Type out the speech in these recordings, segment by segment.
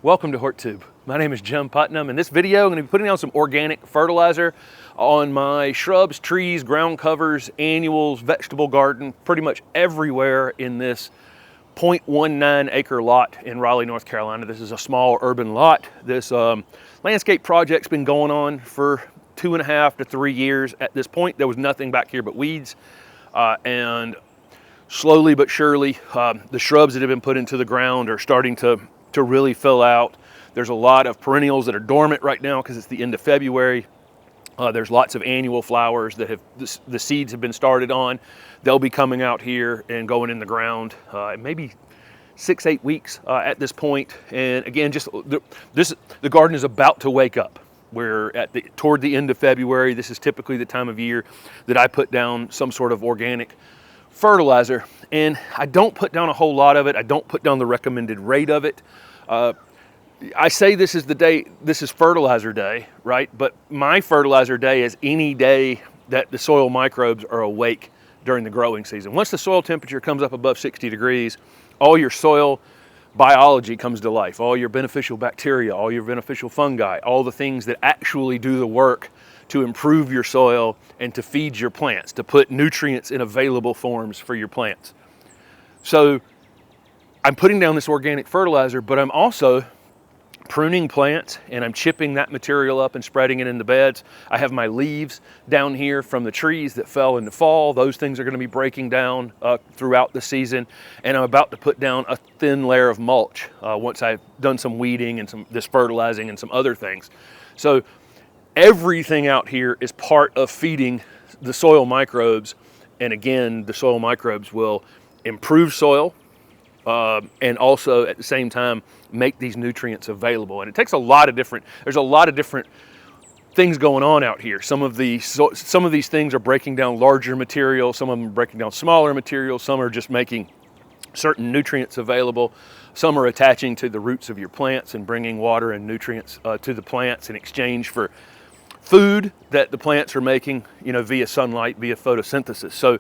Welcome to HortTube. My name is Jim Putnam. In this video, I'm going to be putting down some organic fertilizer on my shrubs, trees, ground covers, annuals, vegetable garden, pretty much everywhere in this 0.19 acre lot in Raleigh, North Carolina. This is a small urban lot. This landscape project's been going on for 2.5 to 3 years. At this point, there was nothing back here but weeds, and slowly but surely, the shrubs that have been put into the ground are starting to really fill out. There's a lot of perennials that are dormant right now because it's the end of February. There's lots of annual flowers that have the seeds have been started on. They'll be coming out here and going in the ground maybe 6-8 weeks at this point. And again, the garden is about to wake up. We're toward the end of February. This is typically the time of year that I put down some sort of organic fertilizer, and I don't put down a whole lot of it. I don't put down the recommended rate of it. I say this is fertilizer day, right? But my fertilizer day is any day that the soil microbes are awake during the growing season. Once the soil temperature comes up above 60 degrees, all your soil biology comes to life. All your beneficial bacteria, all your beneficial fungi, all the things that actually do the work to improve your soil and to feed your plants, to put nutrients in available forms for your plants. So I'm putting down this organic fertilizer, but I'm also pruning plants and I'm chipping that material up and spreading it in the beds. I have my leaves down here from the trees that fell in the fall. Those things are going to be breaking down throughout the season. And I'm about to put down a thin layer of mulch once I've done some weeding and this fertilizing and some other things. So everything out here is part of feeding the soil microbes. And again, the soil microbes will improve soil and also at the same time make these nutrients available. And it takes there's a lot of different things going on out here. Some of these things are breaking down larger material, some of them are breaking down smaller material, some are just making certain nutrients available. Some are attaching to the roots of your plants and bringing water and nutrients to the plants in exchange for food that the plants are making, via sunlight, via photosynthesis. So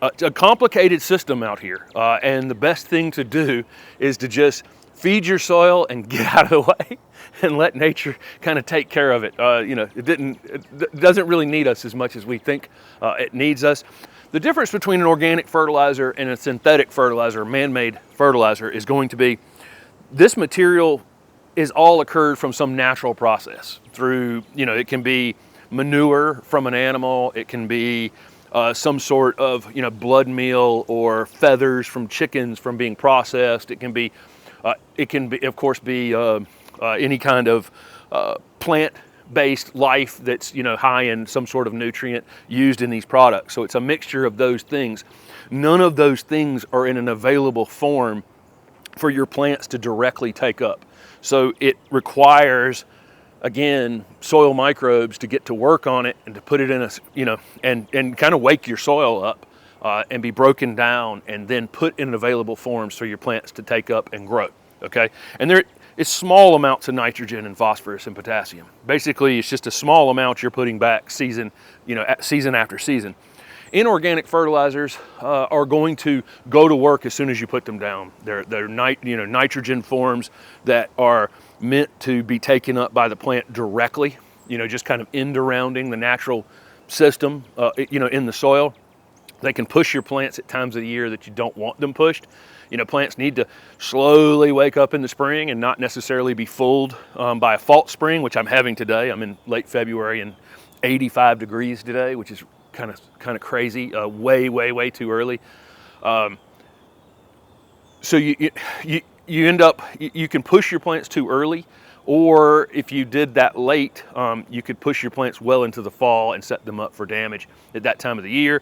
it's a complicated system out here. And the best thing to do is to just feed your soil and get out of the way and let nature kind of take care of it. It doesn't really need us as much as we think it needs us. The difference between an organic fertilizer and a synthetic fertilizer, man-made fertilizer, is going to be this material is all occurred from some natural process through, it can be manure from an animal, it can be some sort of, blood meal or feathers from chickens from being processed. It can be, of course, any kind of plant-based life that's, high in some sort of nutrient used in these products. So it's a mixture of those things. None of those things are in an available form for your plants to directly take up. So it requires, again, soil microbes to get to work on it and to put it in and kind of wake your soil up and be broken down and then put in available forms for your plants to take up and grow, okay? And there is small amounts of nitrogen and phosphorus and potassium. Basically, it's just a small amount you're putting back season after season. Inorganic fertilizers are going to go to work as soon as you put them down. They're nitrogen forms that are meant to be taken up by the plant directly, just kind of end-arounding the natural system, in the soil. They can push your plants at times of the year that you don't want them pushed. Plants need to slowly wake up in the spring and not necessarily be fooled by a false spring, which I'm having today. I'm in late February and 85 degrees today, which is kind of crazy, way too early. So you end up, you can push your plants too early, or if you did that late, you could push your plants well into the fall and set them up for damage at that time of the year.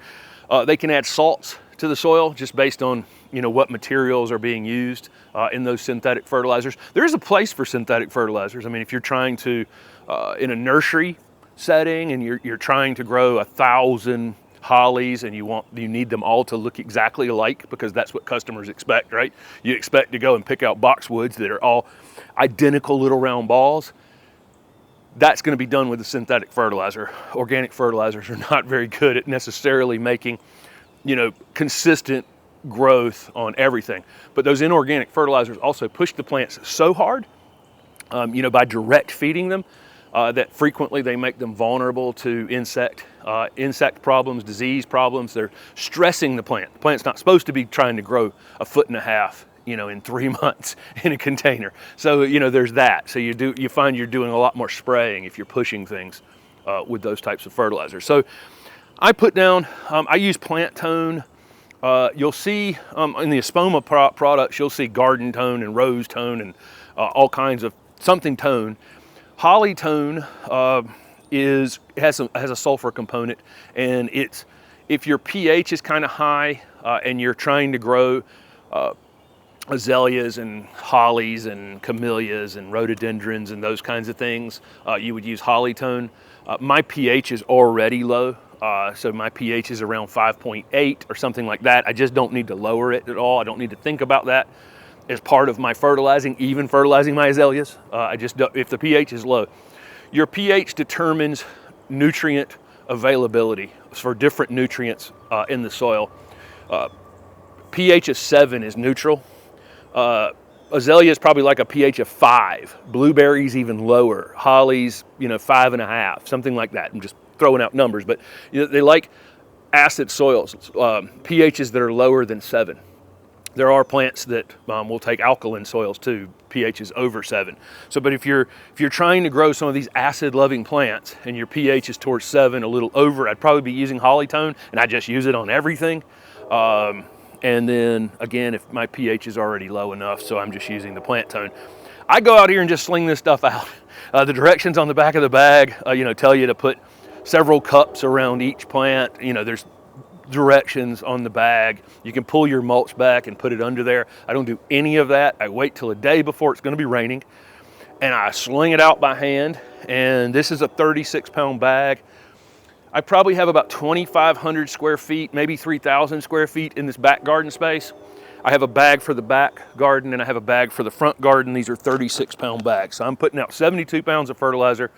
They can add salts to the soil just based on what materials are being used in those synthetic fertilizers. There is a place for synthetic fertilizers. I mean, if you're trying to in a nursery setting and you're trying to grow 1,000 hollies and you need them all to look exactly alike because that's what customers expect, right? You expect to go and pick out boxwoods that are all identical little round balls. That's going to be done with a synthetic fertilizer. Organic fertilizers are not very good at necessarily making, consistent growth on everything. But those inorganic fertilizers also push the plants so hard by direct feeding them, that frequently they make them vulnerable to insect problems, disease problems. They're stressing the plant. The plant's not supposed to be trying to grow 1.5 feet, in 3 months in a container. So, there's that. So you find you're doing a lot more spraying if you're pushing things with those types of fertilizers. So I put down, I use plant tone. You'll see in the Espoma products, you'll see garden tone and rose tone and all kinds of something tone. Holly tone has a sulfur component, and if your pH is kind of high and you're trying to grow azaleas and hollies and camellias and rhododendrons and those kinds of things, you would use holly tone. My pH is already low, so my pH is around 5.8 or something like that. I just don't need to lower it at all. I don't need to think about that as part of my fertilizing, even fertilizing my azaleas. I just don't, if the pH is low. Your pH determines nutrient availability for different nutrients in the soil. pH of 7 is neutral. Azalea is probably like a pH of 5. Blueberries even lower. Hollies, 5.5, something like that. I'm just throwing out numbers, but they like acid soils, pHs that are lower than 7. There are plants that will take alkaline soils too, pHs over 7. So, but if you're trying to grow some of these acid-loving plants and your pH is towards 7, a little over, I'd probably be using holly tone, and I just use it on everything. And then again, if my pH is already low enough, so I'm just using the plant tone. I go out here and just sling this stuff out. The directions on the back of the bag, tell you to put several cups around each plant. There's directions on the bag. You can pull your mulch back and put it under there. I don't do any of that. I wait till a day before it's going to be raining, and I sling it out by hand. And this is a 36-pound bag. I probably have about 2,500 square feet, maybe 3,000 square feet in this back garden space. I have a bag for the back garden and I have a bag for the front garden. These are 36-pound bags. So I'm putting out 72 pounds of fertilizer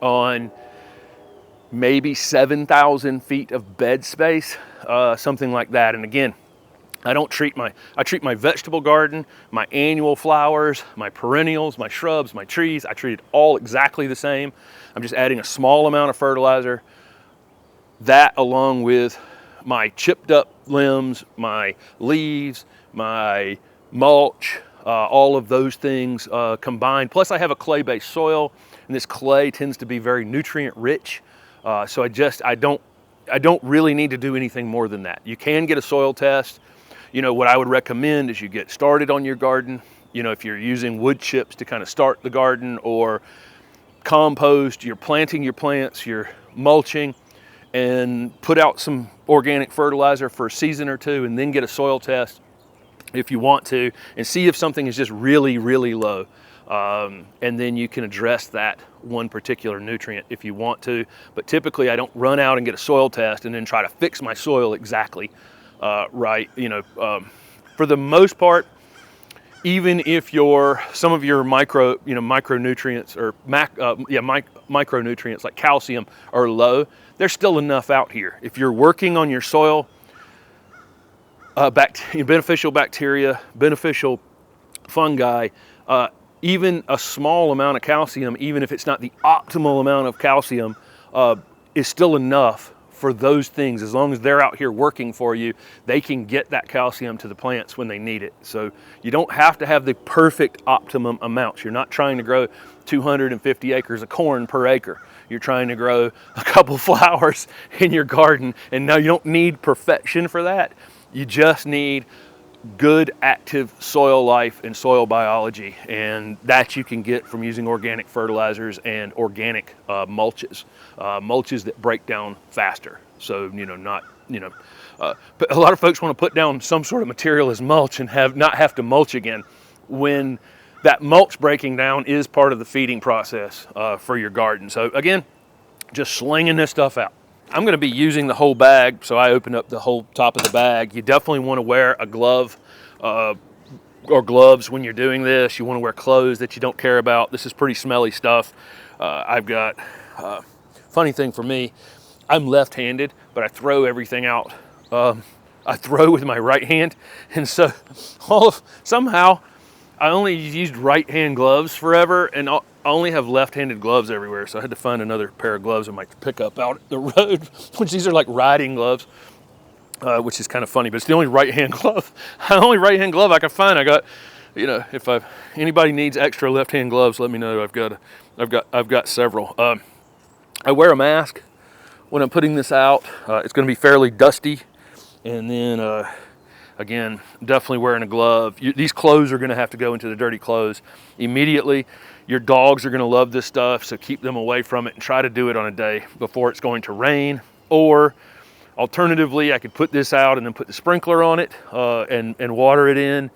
on maybe 7,000 feet of bed space, something like that. And again, I treat my vegetable garden, my annual flowers, my perennials, my shrubs, my trees, I treat it all exactly the same. I'm just adding a small amount of fertilizer. That, along with my chipped up limbs, my leaves, my mulch, all of those things combined. Plus I have a clay-based soil, and this clay tends to be very nutrient rich. So I don't really need to do anything more than that. You can get a soil test. What I would recommend is you get started on your garden. If you're using wood chips to kind of start the garden, or compost, you're planting your plants, you're mulching, and put out some organic fertilizer for a season or two, and then get a soil test if you want to, and see if something is just really, really low. And then you can address that one particular nutrient if you want to. But typically I don't run out and get a soil test and then try to fix my soil exactly right. For the most part, even if some of your micronutrients or micronutrients like calcium are low, there's still enough out here. If you're working on your soil, beneficial bacteria, beneficial fungi, even a small amount of calcium, even if it's not the optimal amount of calcium, is still enough for those things. As long as they're out here working for you, they can get that calcium to the plants when they need it. So you don't have to have the perfect optimum amounts. You're not trying to grow 250 acres of corn per acre. You're trying to grow a couple flowers in your garden, and no, you don't need perfection for that. You just need good active soil life and soil biology, and that you can get from using organic fertilizers and organic mulches that break down faster. So but a lot of folks want to put down some sort of material as mulch and not have to mulch again, when that mulch breaking down is part of the feeding process for your garden. So again, just slinging this stuff out. I'm going to be using the whole bag, so I open up the whole top of the bag. You definitely want to wear a glove or gloves when you're doing this. You want to wear clothes that you don't care about. This is pretty smelly stuff. I've got, funny thing for me, I'm left-handed, but I throw everything out. I throw with my right hand, and so somehow I only used right-hand gloves forever, and I only have left-handed gloves everywhere, so I had to find another pair of gloves I might pick up out the road, which these are like riding gloves, which is kind of funny, but it's the only right-hand glove. The only right-hand glove I can find. I got, you know, if anybody needs extra left-hand gloves, let me know. I've got several. I wear a mask when I'm putting this out. It's going to be fairly dusty, and then again, definitely wearing a glove. These clothes are going to have to go into the dirty clothes immediately. Your dogs are going to love this stuff, so keep them away from it and try to do it on a day before it's going to rain. Or alternatively, I could put this out and then put the sprinkler on it and water it in.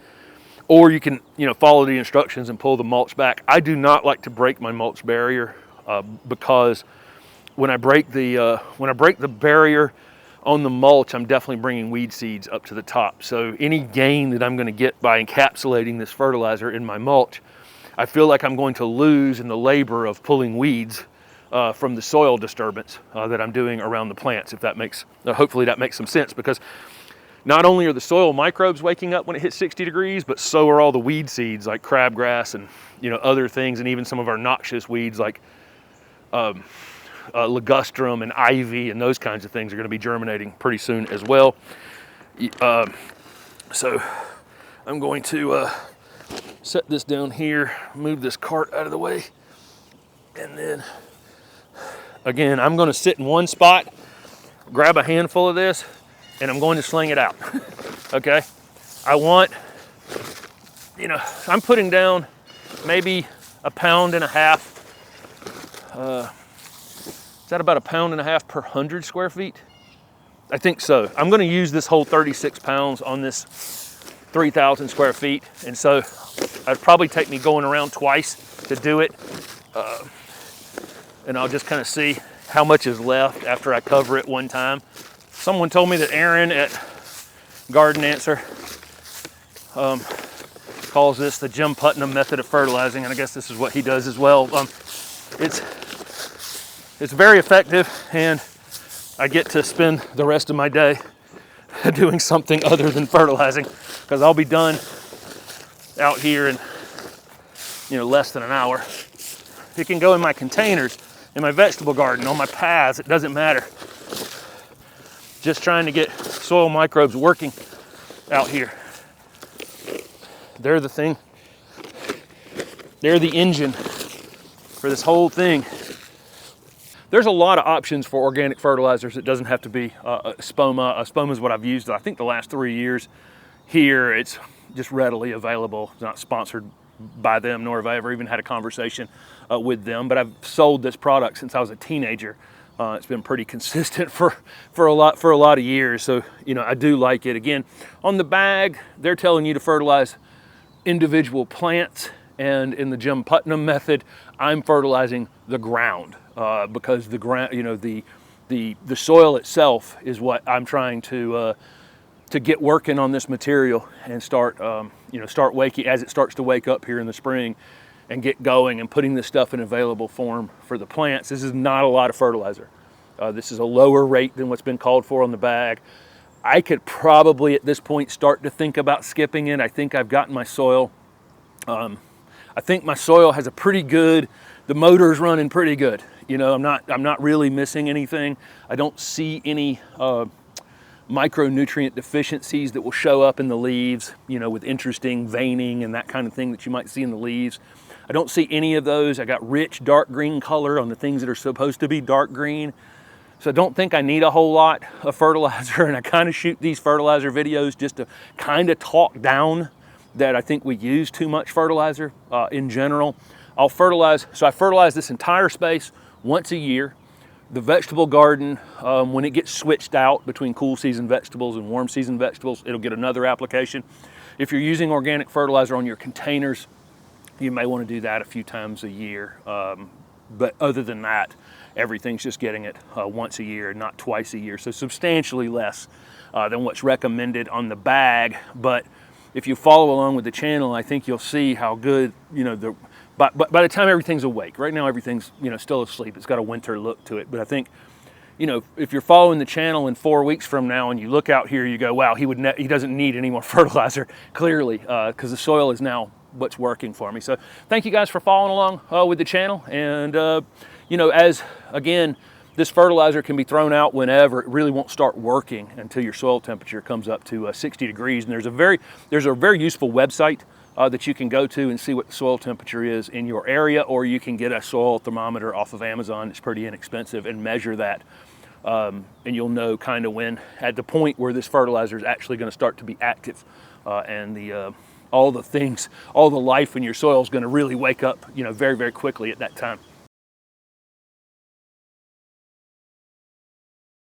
Or you can, you know, follow the instructions and pull the mulch back. I do not like to break my mulch barrier because when I break the barrier on the mulch, I'm definitely bringing weed seeds up to the top. So any gain that I'm going to get by encapsulating this fertilizer in my mulch, I feel like I'm going to lose in the labor of pulling weeds from the soil disturbance that I'm doing around the plants. If that makes, hopefully that makes some sense, because not only are the soil microbes waking up when it hits 60 degrees, but so are all the weed seeds like crabgrass and, you know, other things, and even some of our noxious weeds like ligustrum and ivy and those kinds of things are going to be germinating pretty soon as well. So I'm going to set this down here, move this cart out of the way, and then again, I'm going to sit in one spot, grab a handful of this, and I'm going to sling it out. Okay? I want, you know, I'm putting down maybe 1.5 pounds. Is that about 1.5 pounds per 100 square feet? I think so. I'm going to use this whole 36 pounds on this 3,000 square feet. And so it'd probably take me going around twice to do it. And I'll just kind of see how much is left after I cover it one time. Someone told me that Aaron at Garden Answer calls this the Jim Putnam method of fertilizing, and I guess this is what he does as well. It's very effective, and I get to spend the rest of my day doing something other than fertilizing, because I'll be done out here in, you know, less than an hour. It can go in my containers, in my vegetable garden, on my paths, it doesn't matter. Just trying to get soil microbes working out here. They're the thing. They're the engine for this whole thing. There's a lot of options for organic fertilizers. It doesn't have to be Spoma. Spoma is what I've used, I think, the last 3 years. Here, it's just readily available. It's not sponsored by them, nor have I ever even had a conversation with them. But I've sold this product since I was a teenager. It's been pretty consistent for a lot of years. So, you know, I do like it. Again, on the bag, they're telling you to fertilize individual plants, and in the Jim Putnam method, I'm fertilizing the ground because the ground, you know, the soil itself is what I'm trying to get working on this material and start waking as it starts to wake up here in the spring and get going and putting this stuff in available form for the plants. This is not a lot of fertilizer. This is a lower rate than what's been called for on the bag. I could probably at this point start to think about skipping it. I think I've gotten my soil. I think my soil has a pretty good, the motor's running pretty good. You know, I'm not really missing anything. I don't see any micronutrient deficiencies that will show up in the leaves, you know, with interesting veining and that kind of thing that you might see in the leaves. I don't see any of those. I got rich dark green color on the things that are supposed to be dark green. So I don't think I need a whole lot of fertilizer, and I kind of shoot these fertilizer videos just to kind of talk down that I think we use too much fertilizer in general. I'll fertilize, so I fertilize this entire space once a year. The vegetable garden, when it gets switched out between cool season vegetables and warm season vegetables, it'll get another application. If you're using organic fertilizer on your containers, you may want to do that a few times a year. But other than that, everything's just getting it once a year, not twice a year. So substantially less than what's recommended on the bag. But if you follow along with the channel, I think you'll see how good, you know, by the time everything's awake. Right now everything's, you know, still asleep. It's got a winter look to it. But I think, you know, if you're following the channel in 4 weeks from now and you look out here, you go, wow, he doesn't need any more fertilizer, clearly, because the soil is now what's working for me. So thank you guys for following along with the channel. And you know, as again, this fertilizer can be thrown out whenever. It really won't start working until your soil temperature comes up to 60 degrees. And there's a very useful website that you can go to and see what the soil temperature is in your area, or you can get a soil thermometer off of Amazon. It's pretty inexpensive, and measure that. And you'll know kind of when, at the point where this fertilizer is actually going to start to be active, and all the life in your soil is going to really wake up, you know, very, very quickly at that time.